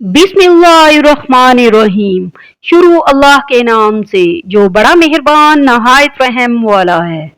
बिस्मिल्लाहिर्रहमानिर्रहीम। शुरू अल्लाह के नाम से जो बड़ा मेहरबान नहायत रहम वाला है।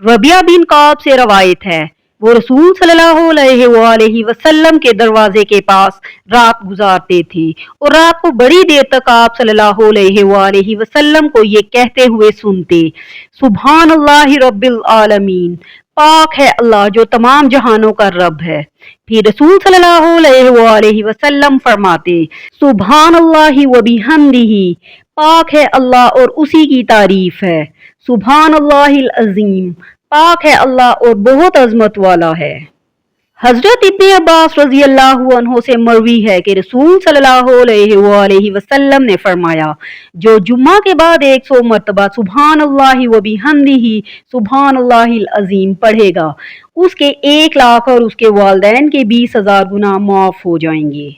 रबिया बिन काब से रवायत है, वो रसूल सल्लल्लाहु अलैहि वसल्लम के दरवाजे के पास रात गुजारते थे और रात को बड़ी देर तक आप सल्लल्लाहु अलैहि वसल्लम को ये कहते हुए सुनते, सुभान अल्लाहि रब्बिल आलमीन, पाक है अल्लाह जो तमाम जहानों का रब है। फिर रसूल सल्लल्लाहु अलैहि वसल्लम फरमाते, सुभान अल्लाहि व बिहम्दिही, पाक है अल्लाह और उसी की तारीफ है। सुभान अल्लाहिल अजीम, पाक है अल्लाह और बहुत अजमत वाला है। हजरत इब्ने अब्बास रजी अल्लाह अन्हो से मरवी है कि रसूल सल्लल्लाहु अलैहि वसल्लम ने फरमाया, जो जुम्मा के बाद 100 मरतबा सुभान अल्लाहि व बिहम्दिही सुभान अल्लाहिल अजीम पढ़ेगा, उसके 1 लाख और उसके वालिदैन के 20,000 गुनाह माफ हो जाएंगे।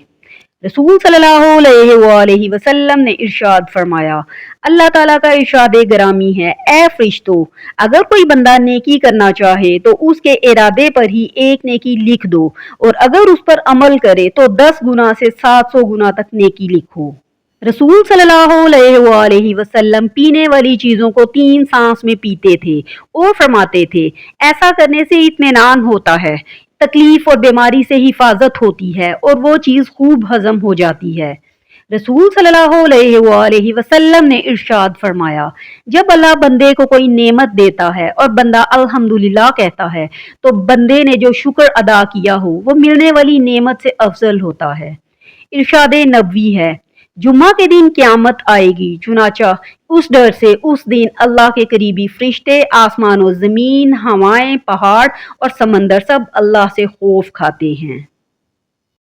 रसूल सल्लल्लाहु अलैहि वसल्लम ने इरशाद फरमाया, अल्लाह ताला का इरशाद ग्रामी है, ए फरिश्तों, अगर कोई बंदा नेकी करना चाहे तो उसके इरादे पर ही 1 नेकी लिख दो और अगर उस पर अमल करे तो 10 गुना से 700 गुना तक नेकी लिखो। रसूल सल्लल्लाहु अलैहि वसल्लम पीने वाली चीजों को 3 सांस में पीते थे और फरमाते थे, ऐसा करने से इत्मीनान होता है, तकलीफ और बीमारी से हिफाजत होती है और वो चीज खूब हजम हो जाती है। रसूल सल्लल्लाहु अलैहि वसल्लम ने इरशाद फरमाया, जब अल्लाह बंदे को कोई नेमत देता है और बंदा अल्हम्दुलिल्लाह कहता है तो बंदे ने जो शुक्र अदा किया हो वो मिलने वाली नेमत से अफजल होता है। इरशाद नबवी है, जुम्मा के दिन क़यामत आएगी, चुनाचा उस डर से उस दिन अल्लाह के करीबी फरिश्ते, आसमान और ज़मीन, हवाएं, पहाड़ और समंदर सब अल्लाह से खौफ खाते हैं।